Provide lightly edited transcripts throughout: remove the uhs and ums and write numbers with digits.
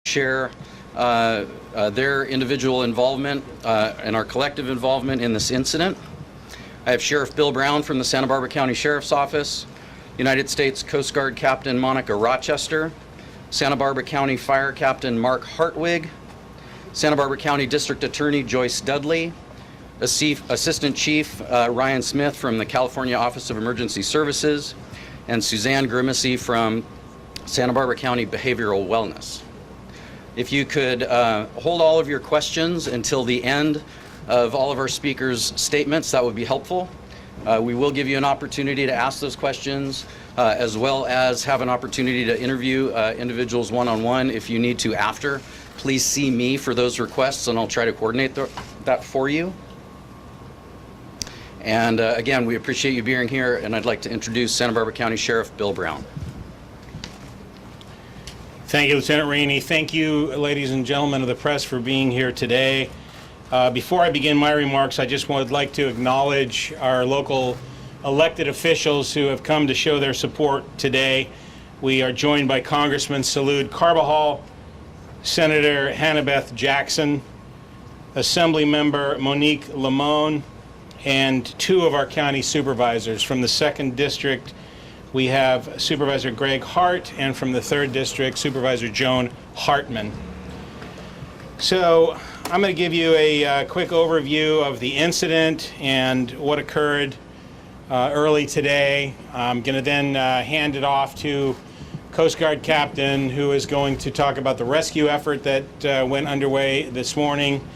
share their individual involvement and our collective involvement in this incident. I have Sheriff Bill Brown from the Santa Barbara County Sheriff's Office, United States Coast Guard Captain Monica Rochester, Santa Barbara County Fire Captain Mark Hartwig, Santa Barbara County District Attorney Joyce Dudley, Assistant Chief Ryan Smith from the California Office of Emergency Services, and Suzanne Grimacy from Santa Barbara County Behavioral Wellness. If you could hold all of your questions until the end of all of our speakers' statements, that would be helpful. We will give you an opportunity to ask those questions, as well as have an opportunity to interview individuals one-on-one if you need to after. Please see me for those requests, and I'll try to coordinate that for you. And again, we appreciate you being here, and I'd like to introduce Santa Barbara County Sheriff Bill Brown. Thank you, Lieutenant Rainey. Thank you, ladies and gentlemen of the press, for being here today. Before I begin my remarks, I just would like to acknowledge our local elected officials who have come to show their support today. We are joined by Congressman Salud Carbajal, Senator Hannah-Beth Jackson, Assembly Member Monique Limon, and two of our county supervisors. From the 2nd District, we have Supervisor Greg Hart, and from the 3rd District, Supervisor Joan Hartman. So I'm going to give you a quick overview of the incident and what occurred early today. I'm going to then hand it off to Coast Guard Captain, who is going to talk about the rescue effort that went underway this morning.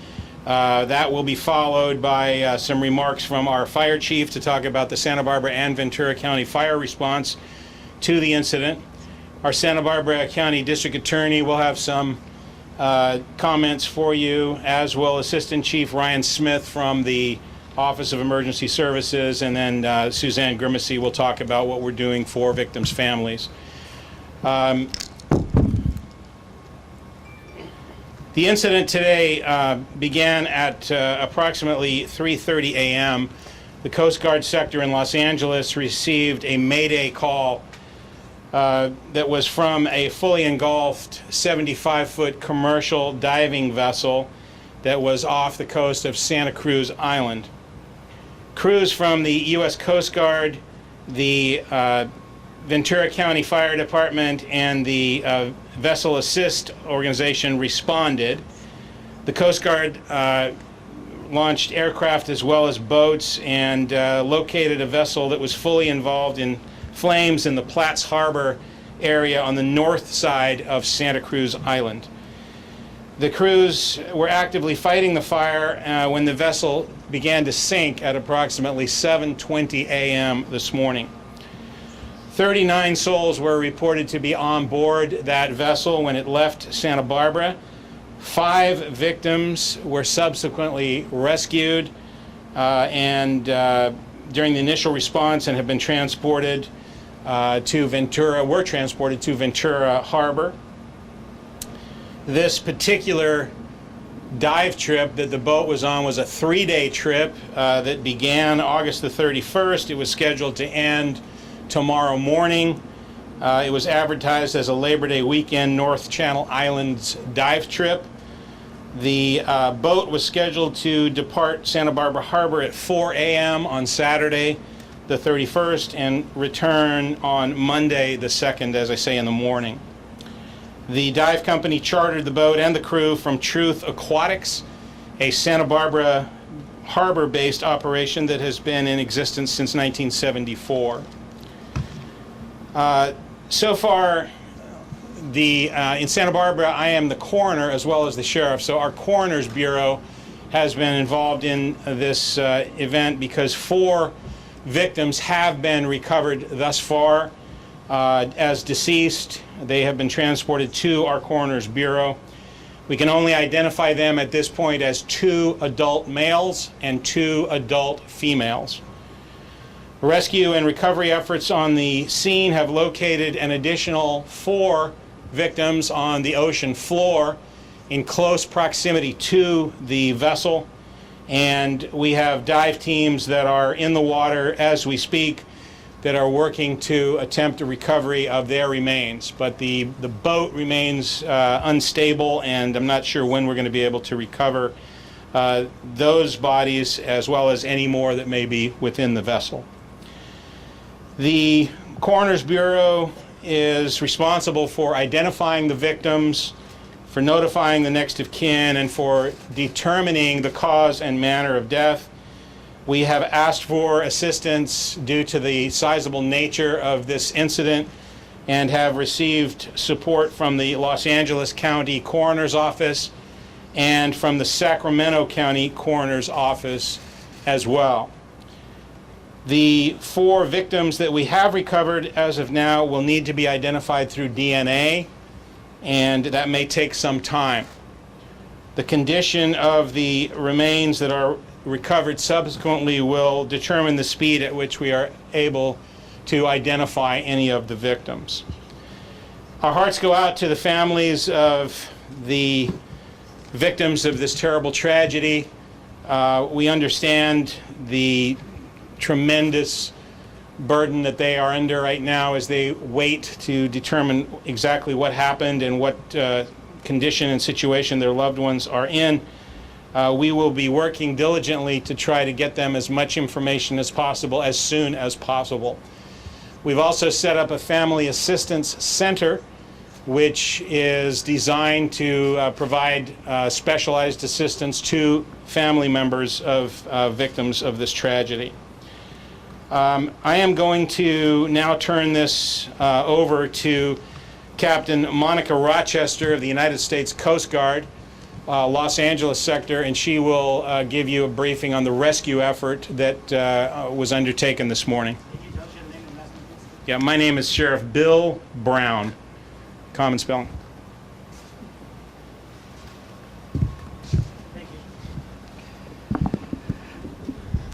That will be followed by some remarks from our fire chief to talk about the Santa Barbara and Ventura County fire response to the incident. Our Santa Barbara County District Attorney will have some comments for you, as will Assistant Chief Ryan Smith from the Office of Emergency Services, and then Suzanne Grimacy will talk about what we're doing for victims' families. The incident today began at approximately 3:30 a.m. The Coast Guard sector in Los Angeles received a Mayday call that was from a fully engulfed 75-foot commercial diving vessel that was off the coast of Santa Cruz Island. Crews from the U.S. Coast Guard, the Ventura County Fire Department, and the Vessel Assist organization responded. The Coast Guard launched aircraft as well as boats and located a vessel that was fully involved in flames in the Platts Harbor area on the north side of Santa Cruz Island. The crews were actively fighting the fire when the vessel began to sink at approximately 7:20 a.m. this morning. 39 souls were reported to be on board that vessel when it left Santa Barbara. 5 victims were subsequently rescued and during the initial response and have been transported to Ventura Harbor. This particular dive trip that the boat was on was a 3-day trip that began August the 31st. It was scheduled to end tomorrow morning. It was advertised as a Labor Day weekend North Channel Islands dive trip. The boat was scheduled to depart Santa Barbara Harbor at 4 a.m. on Saturday the 31st and return on Monday the 2nd, as I say, in the morning. The dive company chartered the boat and the crew from Truth Aquatics, a Santa Barbara harbor-based operation that has been in existence since 1974. So far, in Santa Barbara, I am the coroner as well as the sheriff. So our coroner's bureau has been involved in this event because 4 victims have been recovered thus far as deceased. They have been transported to our coroner's bureau. We can only identify them at this point as 2 adult males and 2 adult females. Rescue and recovery efforts on the scene have located an additional 4 victims on the ocean floor in close proximity to the vessel, and we have dive teams that are in the water as we speak that are working to attempt a recovery of their remains. But the boat remains unstable, and I'm not sure when we're going to be able to recover those bodies, as well as any more that may be within the vessel. The Coroner's Bureau is responsible for identifying the victims, for notifying the next of kin, and for determining the cause and manner of death. We have asked for assistance due to the sizable nature of this incident and have received support from the Los Angeles County Coroner's Office and from the Sacramento County Coroner's Office as well. The 4 victims that we have recovered as of now will need to be identified through DNA, and that may take some time. The condition of the remains that are recovered subsequently will determine the speed at which we are able to identify any of the victims. Our hearts go out to the families of the victims of this terrible tragedy. We understand the tremendous burden that they are under right now as they wait to determine exactly what happened and what condition and situation their loved ones are in. We will be working diligently to try to get them as much information as possible as soon as possible. We've also set up a family assistance center, which is designed to provide specialized assistance to family members of victims of this tragedy. I am going to now turn this over to Captain Monica Rochester of the United States Coast Guard, Los Angeles sector, and she will give you a briefing on the rescue effort that was undertaken this morning. Yeah, my name is Sheriff Bill Brown, common spelling.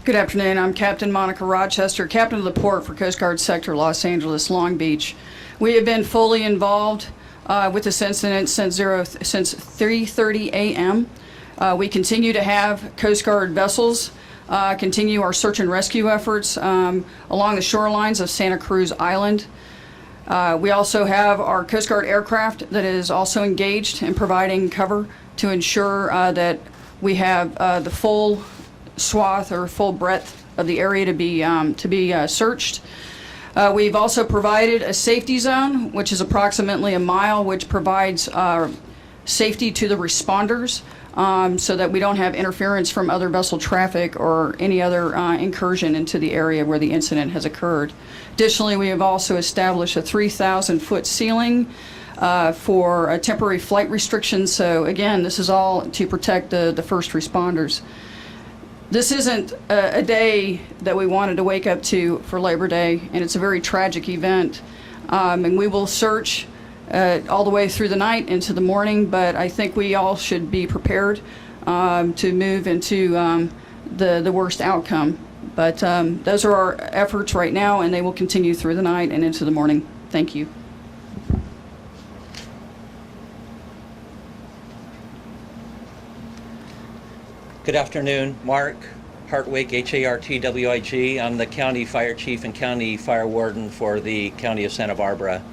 Good afternoon. I'm Captain Monica Rochester, Captain of the Port for Coast Guard Sector Los Angeles, Long Beach. We have been fully involved with this incident since 3:30 a.m. We continue to have Coast Guard vessels continue our search and rescue efforts along the shorelines of Santa Cruz Island. We also have our Coast Guard aircraft that is also engaged in providing cover to ensure that we have the full swath or full breadth of the area to be searched. We've also provided a safety zone, which is approximately a mile, which provides safety to the responders so that we don't have interference from other vessel traffic or any other incursion into the area where the incident has occurred. Additionally, we have also established a 3,000-foot ceiling for a temporary flight restrictions. So again, this is all to protect the first responders. This isn't a day that we wanted to wake up to for Labor Day, and it's a very tragic event. And we will search all the way through the night into the morning, but I think we all should be prepared to move into the worst outcome. But those are our efforts right now, and they will continue through the night and into the morning. Thank you. Good afternoon, Mark Hartwig, Hartwig. I'm the County Fire Chief and County Fire Warden for the County of Santa Barbara.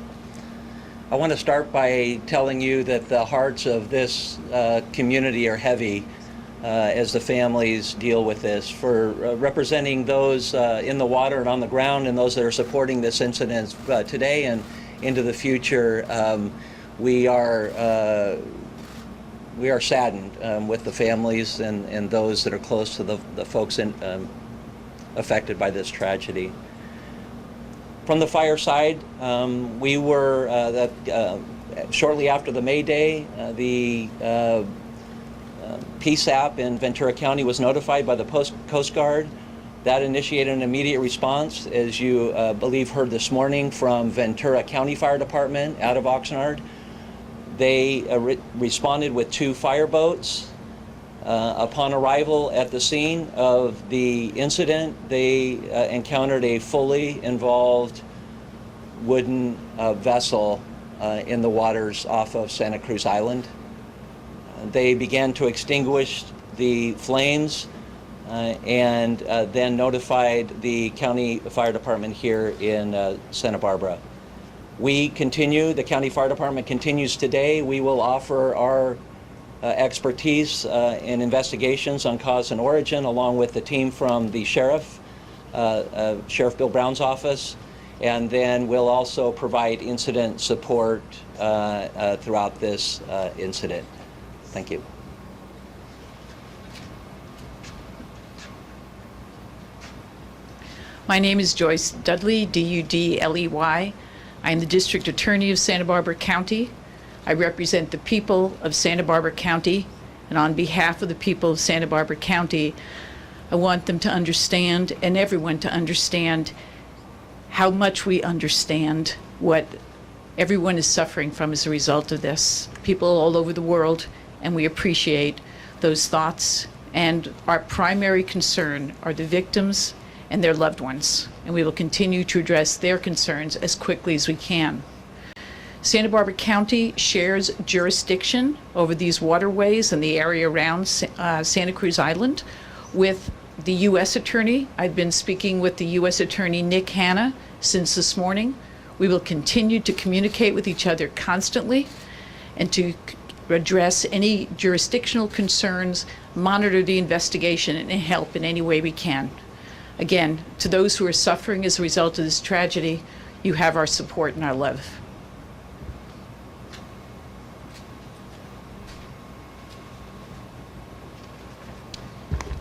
I want to start by telling you that the hearts of this community are heavy as the families deal with this. For representing those in the water and on the ground and those that are supporting this incident today and into the future, we are saddened with the families and those that are close to the folks affected by this tragedy. From the fire side, we were, shortly after the May Day, the PSAP in Ventura County was notified by the Coast Guard. That initiated an immediate response, as you believe heard this morning from Ventura County Fire Department out of Oxnard. They responded with 2 fireboats. Upon arrival at the scene of the incident, they encountered a fully involved wooden vessel in the waters off of Santa Cruz Island. They began to extinguish the flames. and then notified the county fire department here in Santa Barbara. We continue, the county fire department continues today. We will offer our expertise in investigations on cause and origin, along with the team from the Sheriff Bill Brown's office, and then we'll also provide incident support throughout this incident. Thank you. My name is Joyce Dudley, D-U-D-L-E-Y. I am the District Attorney of Santa Barbara County. I represent the people of Santa Barbara County, and on behalf of the people of Santa Barbara County, I want them to understand, and everyone to understand, how much we understand what everyone is suffering from as a result of this. People all over the world, and we appreciate those thoughts. And our primary concern are the victims and their loved ones, and we will continue to address their concerns as quickly as we can. Santa Barbara County shares jurisdiction over these waterways and the area around Santa Cruz Island with the U.S. Attorney. I've been speaking with the U.S. Attorney Nick Hanna since this morning. We will continue to communicate with each other constantly and to address any jurisdictional concerns, monitor the investigation, and help in any way we can. Again, to those who are suffering as a result of this tragedy, you have our support and our love.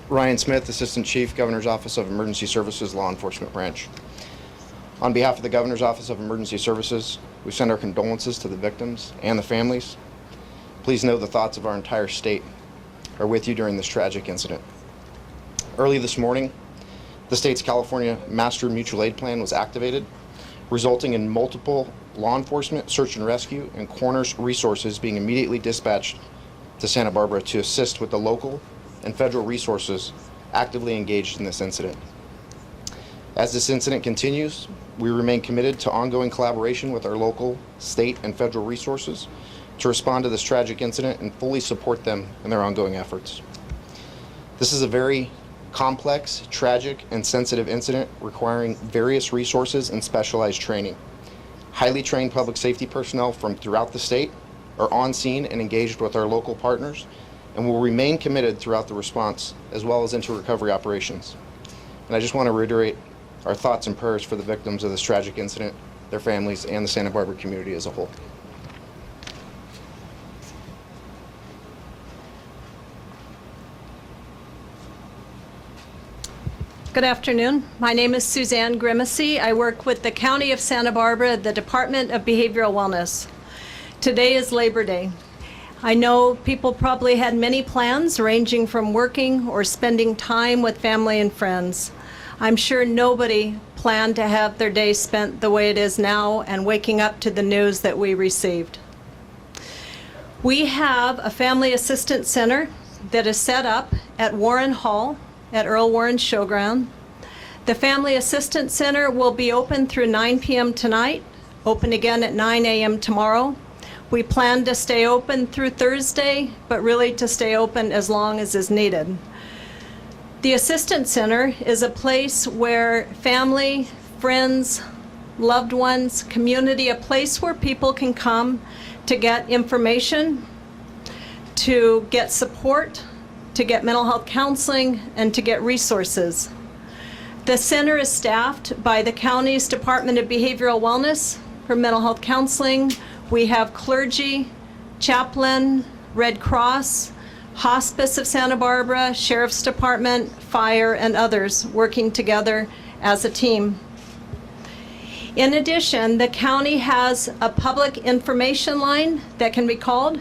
Ryan Smith, Assistant Chief, Governor's Office of Emergency Services, Law Enforcement Branch. On behalf of the Governor's Office of Emergency Services, we send our condolences to the victims and the families. Please know the thoughts of our entire state are with you during this tragic incident. Early this morning, the state's California Master Mutual Aid Plan was activated, resulting in multiple law enforcement, search and rescue, and coroner's resources being immediately dispatched to Santa Barbara to assist with the local and federal resources actively engaged in this incident. As this incident continues, we remain committed to ongoing collaboration with our local, state, and federal resources to respond to this tragic incident and fully support them in their ongoing efforts. This is a very complex, tragic, and sensitive incident requiring various resources and specialized training. Highly trained public safety personnel from throughout the state are on scene and engaged with our local partners and will remain committed throughout the response as well as into recovery operations. And I just want to reiterate our thoughts and prayers for the victims of this tragic incident, their families, and the Santa Barbara community as a whole. Good afternoon. My name is Suzanne Grimacy. I work with the County of Santa Barbara, the Department of Behavioral Wellness. Today is Labor Day. I know people probably had many plans ranging from working or spending time with family and friends. I'm sure nobody planned to have their day spent the way it is now and waking up to the news that we received. We have a family assistance center that is set up at Warren Hall at Earl Warren Showground. The Family Assistance Center will be open through 9 p.m. tonight, open again at 9 a.m. tomorrow. We plan to stay open through Thursday, but really to stay open as long as is needed. The Assistance Center is a place where family, friends, loved ones, community, a place where people can come to get information, to get support, to get mental health counseling, and to get resources. The center is staffed by the county's Department of Behavioral Wellness for mental health counseling. We have clergy, chaplain, Red Cross, Hospice of Santa Barbara, Sheriff's Department, Fire, and others working together as a team. In addition, the county has a public information line that can be called.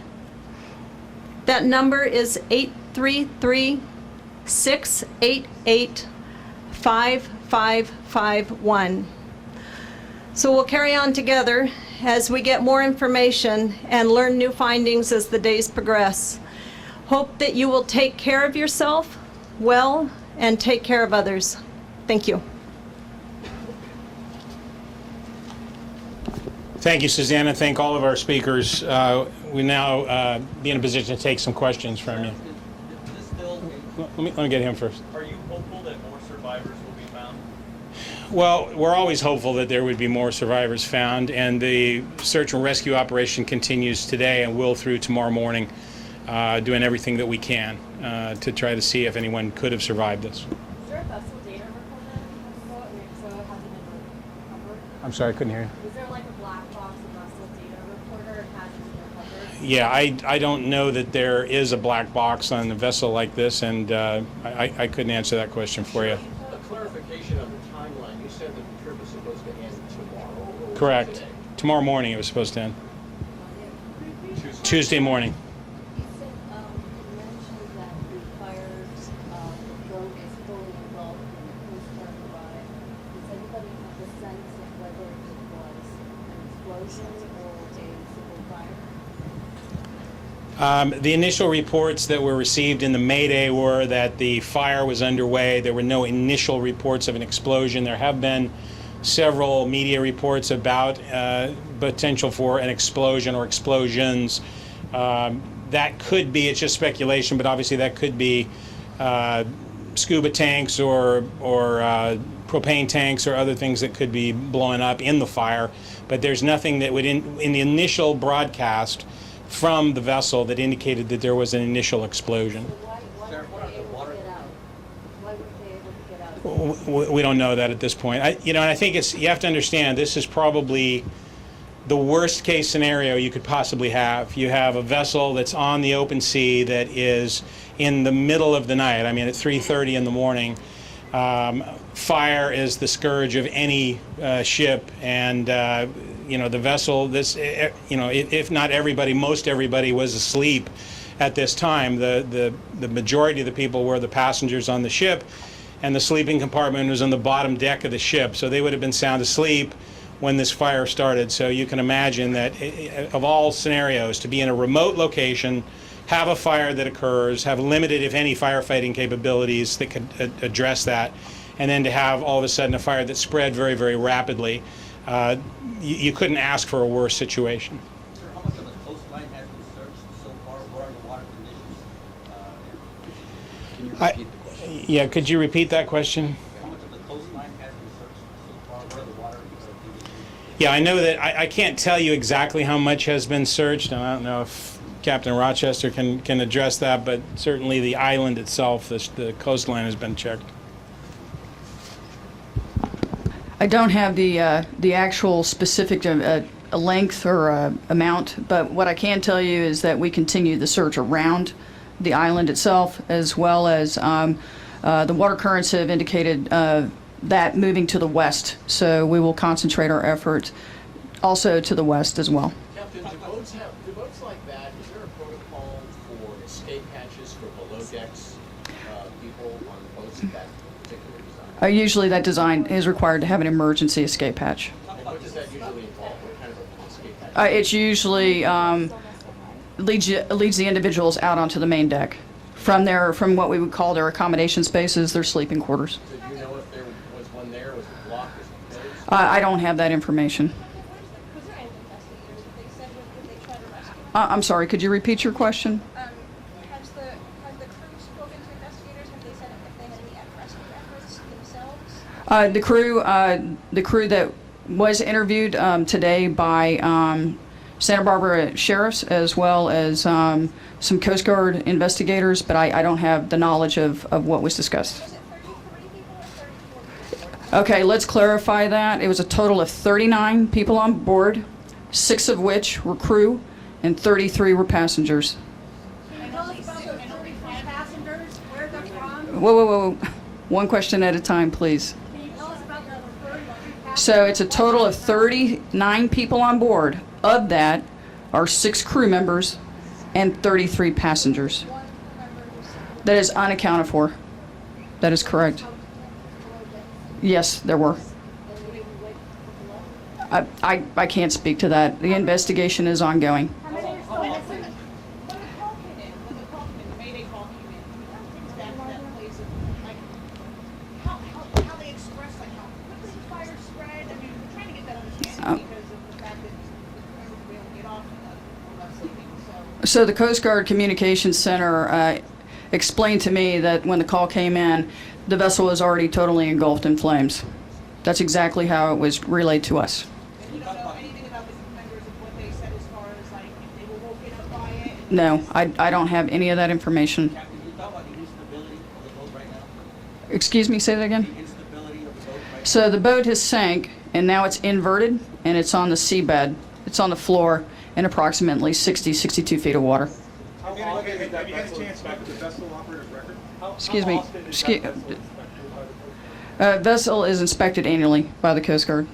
That number is 833-688-5551. So we'll carry on together as we get more information and learn new findings as the days progress. Hope that you will take care of yourself well and take care of others. Thank you. Thank you, Suzanne, and thank all of our speakers. We now be in a position to take some questions from you. Is this still let me get him first. Are you hopeful that more survivors will be found? Well, we're always hopeful that there would be more survivors found, and the search and rescue operation continues today and will through tomorrow morning, doing everything that we can to try to see if anyone could have survived this. Is there a vessel data recorded? So it hasn't been recovered? I'm sorry, I couldn't hear you. Is there like a black box, a vessel data recorder? It hasn't been recovered? Yeah, I don't know that there is a black box on a vessel like this, and I couldn't answer that question for you. A clarification on the timeline. You said that the trip was supposed to end tomorrow? Or was it Correct. today? Tomorrow morning it was supposed to end. Tuesday morning. You said, you mentioned that the fires, the boat is fully involved in the Coast Guard arrived. Does anybody have a sense of whether it was an explosion or a civil fire? The initial reports that were received in the Mayday were that the fire was underway. There were no initial reports of an explosion. There have been several media reports about potential for an explosion or explosions. That could be, it's just speculation, but obviously that could be scuba tanks or propane tanks or other things that could be blowing up in the fire. But there's nothing that would, in the initial broadcast from the vessel, that indicated that there was an initial explosion. Why weren't they able to get out? Why weren't they able to get out? We don't know that at this point. And I think you have to understand, this is probably the worst case scenario you could possibly have. You have a vessel that's on the open sea that is in the middle of the night. I mean, at 3:30 in the morning. Fire is the scourge of any ship, and the vessel. If not everybody, most everybody was asleep at this time. The majority of the people were the passengers on the ship, and the sleeping compartment was on the bottom deck of the ship. So they would have been sound asleep when this fire started. So you can imagine that of all scenarios, to be in a remote location, have a fire that occurs, have limited, if any, firefighting capabilities that could address that, and then to have all of a sudden a fire that spread very, very rapidly, you couldn't ask for a worse situation. Sir, how much of the coastline has been searched so far? What are the water conditions? Can you repeat the question? Yeah, could you repeat that question? How much of the coastline has been searched so far? What are the water conditions? Yeah, I know that I can't tell you exactly how much has been searched, and I don't know if Captain Rochester can address that, but certainly the island itself, the coastline has been checked. I don't have the actual specific length or amount, but what I can tell you is that we continue the search around the island itself, as well as the water currents have indicated that moving to the west. So we will concentrate our effort also to the west as well. Captain, do boats like that, is there a protocol for escape hatches for below decks people on boats of that particular design? Usually that design is required to have an emergency escape hatch. And what does that usually involve? What kind of an escape hatch? It's usually leads the individuals out onto the main deck. From what we would call their accommodation spaces, their sleeping quarters. So do you know if there was one there, was it blocked, was it closed? I don't have that information. Was there any investigators that they said would they try to rescue? I'm sorry, could you repeat your question? Has the crew spoken to investigators? Have they said if they had any rescue efforts themselves? The crew that was interviewed today by Santa Barbara sheriffs, as well as some Coast Guard investigators, but I don't have the knowledge of what was discussed. Was it 33 people or 34 people? Okay, let's clarify that. It was a total of 39 people on board, 6 of which were crew, and 33 were passengers. Can you tell us about those 34 passengers, where they're from? Whoa. One question at a time, please. Can you tell us about the 33 passengers? So it's a total of 39 people on board. Of that are 6 crew members and 33 passengers. One crew member who's That is unaccounted for. That is correct. Yes, there were. I can't speak to that. The investigation is ongoing. How many are still missing? When the call came in, the Mayday call came in, that place of, like, how they expressed, like, how quickly the fire spread. I mean, we're trying to get that understanding because of the fact that members will be able to get off and not sleeping, so. So the Coast Guard Communications Center explained to me that when the call came in, the vessel was already totally engulfed in flames. That's exactly how it was relayed to us. And you don't know anything about the crew members of what they said as far as like if they were woken up by it? No, I don't have any of that information. Captain, can you talk about the instability of the boat right now? Excuse me, say that again? The instability of the boat right now? So the boat has sank, and now it's inverted, and it's on the seabed. It's on the floor in approximately 62 feet of water. Have you had a chance to look at the vessel operator's record? Excuse me. Vessel is inspected annually by the Coast Guard.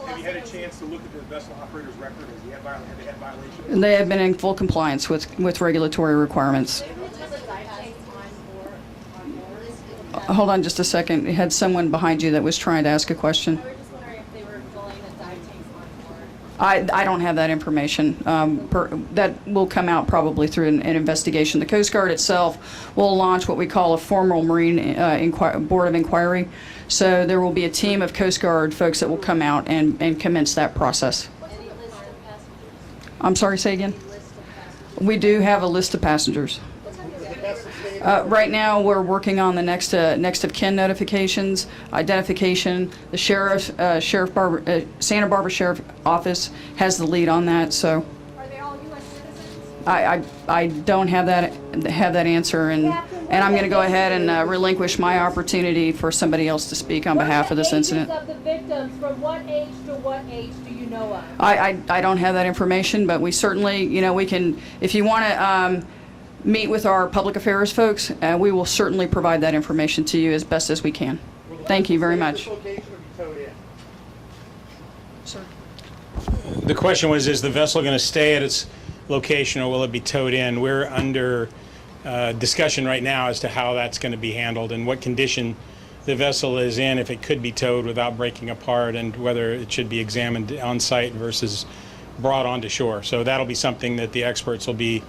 Have you had a chance to look at the vessel operator's record? Have they had violations? They have been in full compliance with regulatory requirements. Hold on just a second. We had someone behind you that was trying to ask a question. We're just wondering if they were installing the dive tanks on board. I don't have that information. That will come out probably through an investigation. The Coast Guard itself will launch what we call a formal Marine Board of Inquiry. So there will be a team of Coast Guard folks that will come out and commence that process. Any list of passengers? I'm sorry, say again? List of passengers? We do have a list of passengers. Right now, we're working on the next of kin notifications, identification. The Santa Barbara Sheriff Office has the lead on that. So Are they all U.S. citizens? I don't have that answer, and I'm going to go ahead and relinquish my opportunity for somebody else to speak on behalf of this incident. Of the victims, from what age to what age do you know of? I don't have that information, but we certainly, we can, if you want to meet with our public affairs folks, we will certainly provide that information to you as best as we can. Thank you very much. The question was, is the vessel going to stay at its location or will it be towed in? We're under discussion right now as to how that's going to be handled and what condition the vessel is in, if it could be towed without breaking apart, and whether it should be examined on site versus brought onto shore. So that'll be something that the experts will be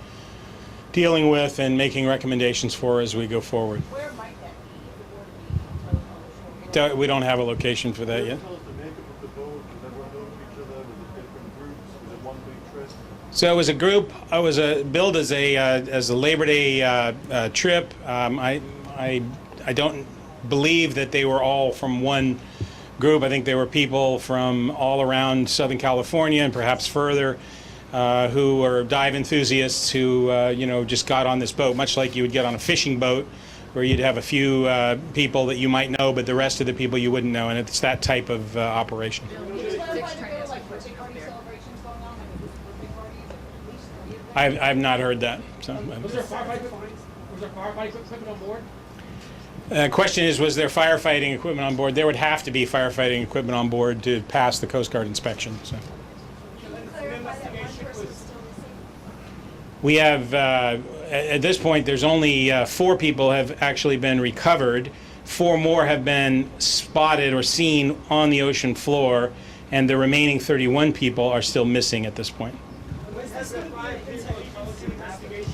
dealing with and making recommendations for as we go forward. Where might that be if it were to be towed on the shore? We don't have a location for that yet. So it was a group. I was billed as a Labor Day trip. I don't believe that they were all from one group. I think they were people from all around Southern California and perhaps further, who were dive enthusiasts who just got on this boat, much like you would get on a fishing boat, where you'd have a few people that you might know, but the rest of the people you wouldn't know, and it's that type of operation. I've not heard that. So. Was there firefighting equipment on board? Question is, was there firefighting equipment on board? There would have to be firefighting equipment on board to pass the Coast Guard inspection. So. We have, at this point, there's only 4 people have actually been recovered. 4 more have been spotted or seen on the ocean floor, and the remaining 31 people are still missing at this point.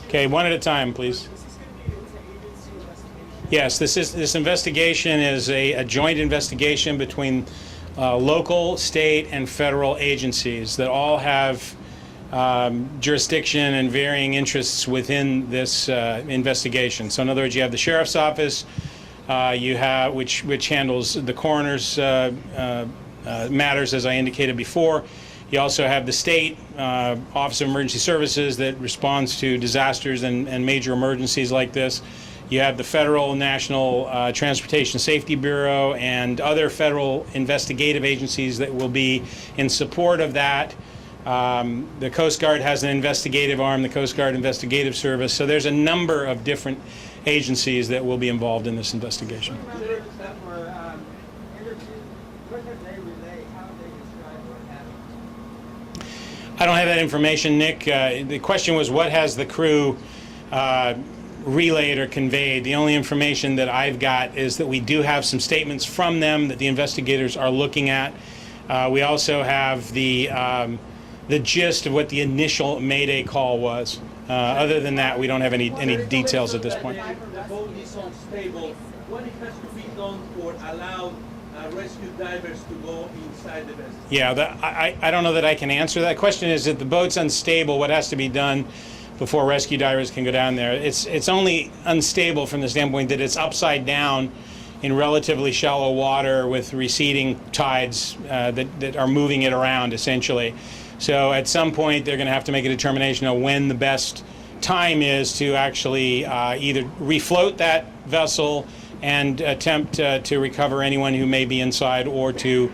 Okay, one at a time, please. Yes, this investigation is a joint investigation between local, state, and federal agencies that all have jurisdiction and varying interests within this investigation. So in other words, you have the Sheriff's Office, you have which handles the coroner's matters, as I indicated before. You also have the State Office of Emergency Services that responds to disasters and major emergencies like this. You have the Federal National Transportation Safety Bureau and other federal investigative agencies that will be in support of that. The Coast Guard has an investigative arm, the Coast Guard Investigative Service. So there's a number of different agencies that will be involved in this investigation. I don't have that information, Nick. The question was, what has the crew relayed or conveyed? The only information that I've got is that we do have some statements from them that the investigators are looking at. We also have the gist of what the initial Mayday call was. Other than that, we don't have any details at this point. The boat is unstable. What it has to be done for allow rescue divers to go inside the vessel? Yeah, I don't know that I can answer that question. Is that the boat's unstable? What has to be done before rescue divers can go down there. It's only unstable from the standpoint that it's upside down in relatively shallow water with receding tides that are moving it around, essentially. So at some point, they're going to have to make a determination of when the best time is to actually either refloat that vessel and attempt to recover anyone who may be inside, or to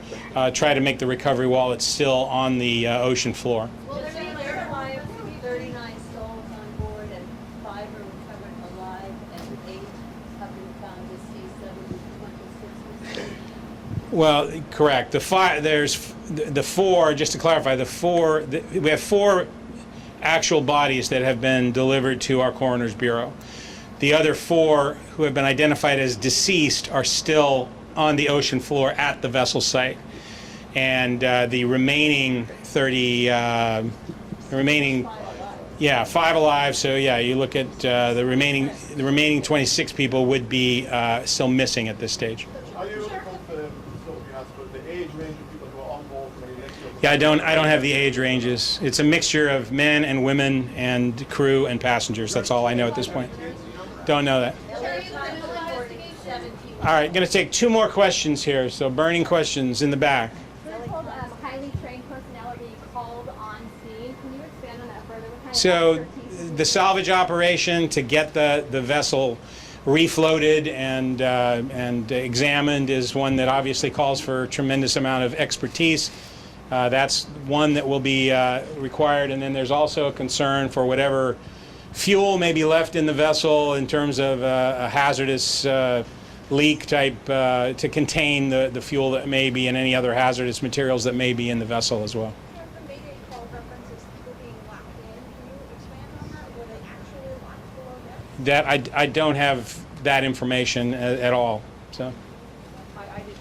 try to make the recovery while it's still on the ocean floor. Well, there are 39 souls on board, and 5 are recovered alive, and 8 have been found deceased, 26 deceased. Well, correct. There's the 4. Just to clarify, we have 4 actual bodies that have been delivered to our coroner's bureau. The other 4 who have been identified as deceased are still on the ocean floor at the vessel site, and the remaining 5 alive. So yeah, you look at the remaining 26 people would be still missing at this stage. Are you confident with the age range of people who are on board? Yeah, I don't have the age ranges. It's a mixture of men and women and crew and passengers. That's all I know at this point. Don't know that. All right, going to take 2 more questions here. So burning questions in the back. We're told highly trained personnel are being called on scene. Can you expand on that further? What kind So of expertise? the salvage operation to get the vessel refloated and examined is one that obviously calls for a tremendous amount of expertise. That's one that will be required, and then there's also a concern for whatever fuel may be left in the vessel in terms of a hazardous leak type to contain the fuel that may be, and any other hazardous materials that may be in the vessel as well. The Mayday call references people being locked in. Can you expand on that? Were they actually locked below deck? That I don't have that information at all. So I didn't hear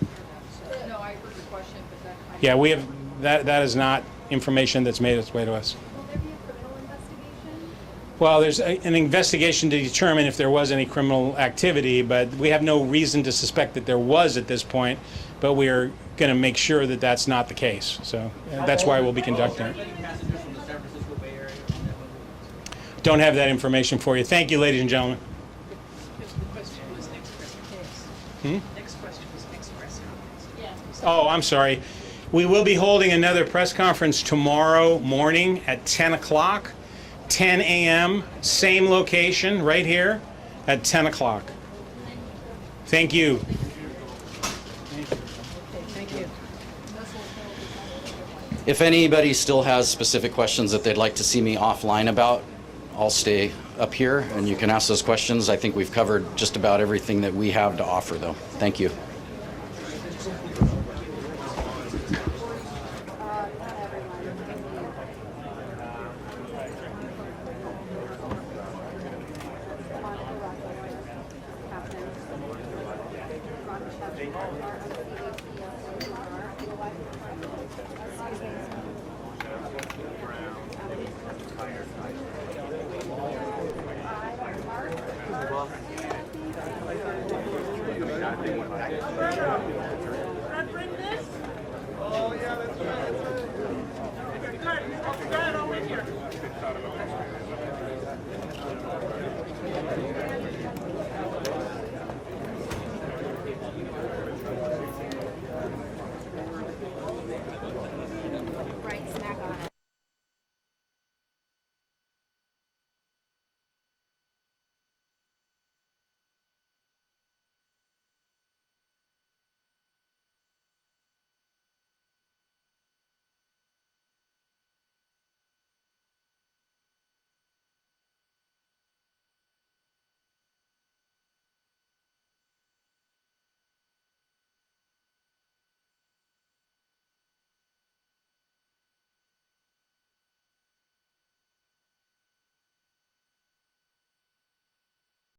that. So. No, I heard the question, but that. yeah, we have that is not information that's made its way to us. Will there be a criminal investigation? Well, there's an investigation to determine if there was any criminal activity, but we have no reason to suspect that there was at this point, but we are going to make sure that that's not the case. So that's why we'll be conducting it. Passengers from the San Francisco Bay Area. Don't have that information for you. Thank you, ladies and gentlemen. The question was express case. Next question was express case. Oh, I'm sorry. We will be holding another press conference tomorrow morning at 10 o'clock, 10 a.m., same location, right here at 10 o'clock. Thank you. Thank you. If anybody still has specific questions that they'd like to see me offline about, I'll stay up here and you can ask those questions. I think we've covered just about everything that we have to offer, though. Thank you. Can I bring this? Oh, yeah, that's right.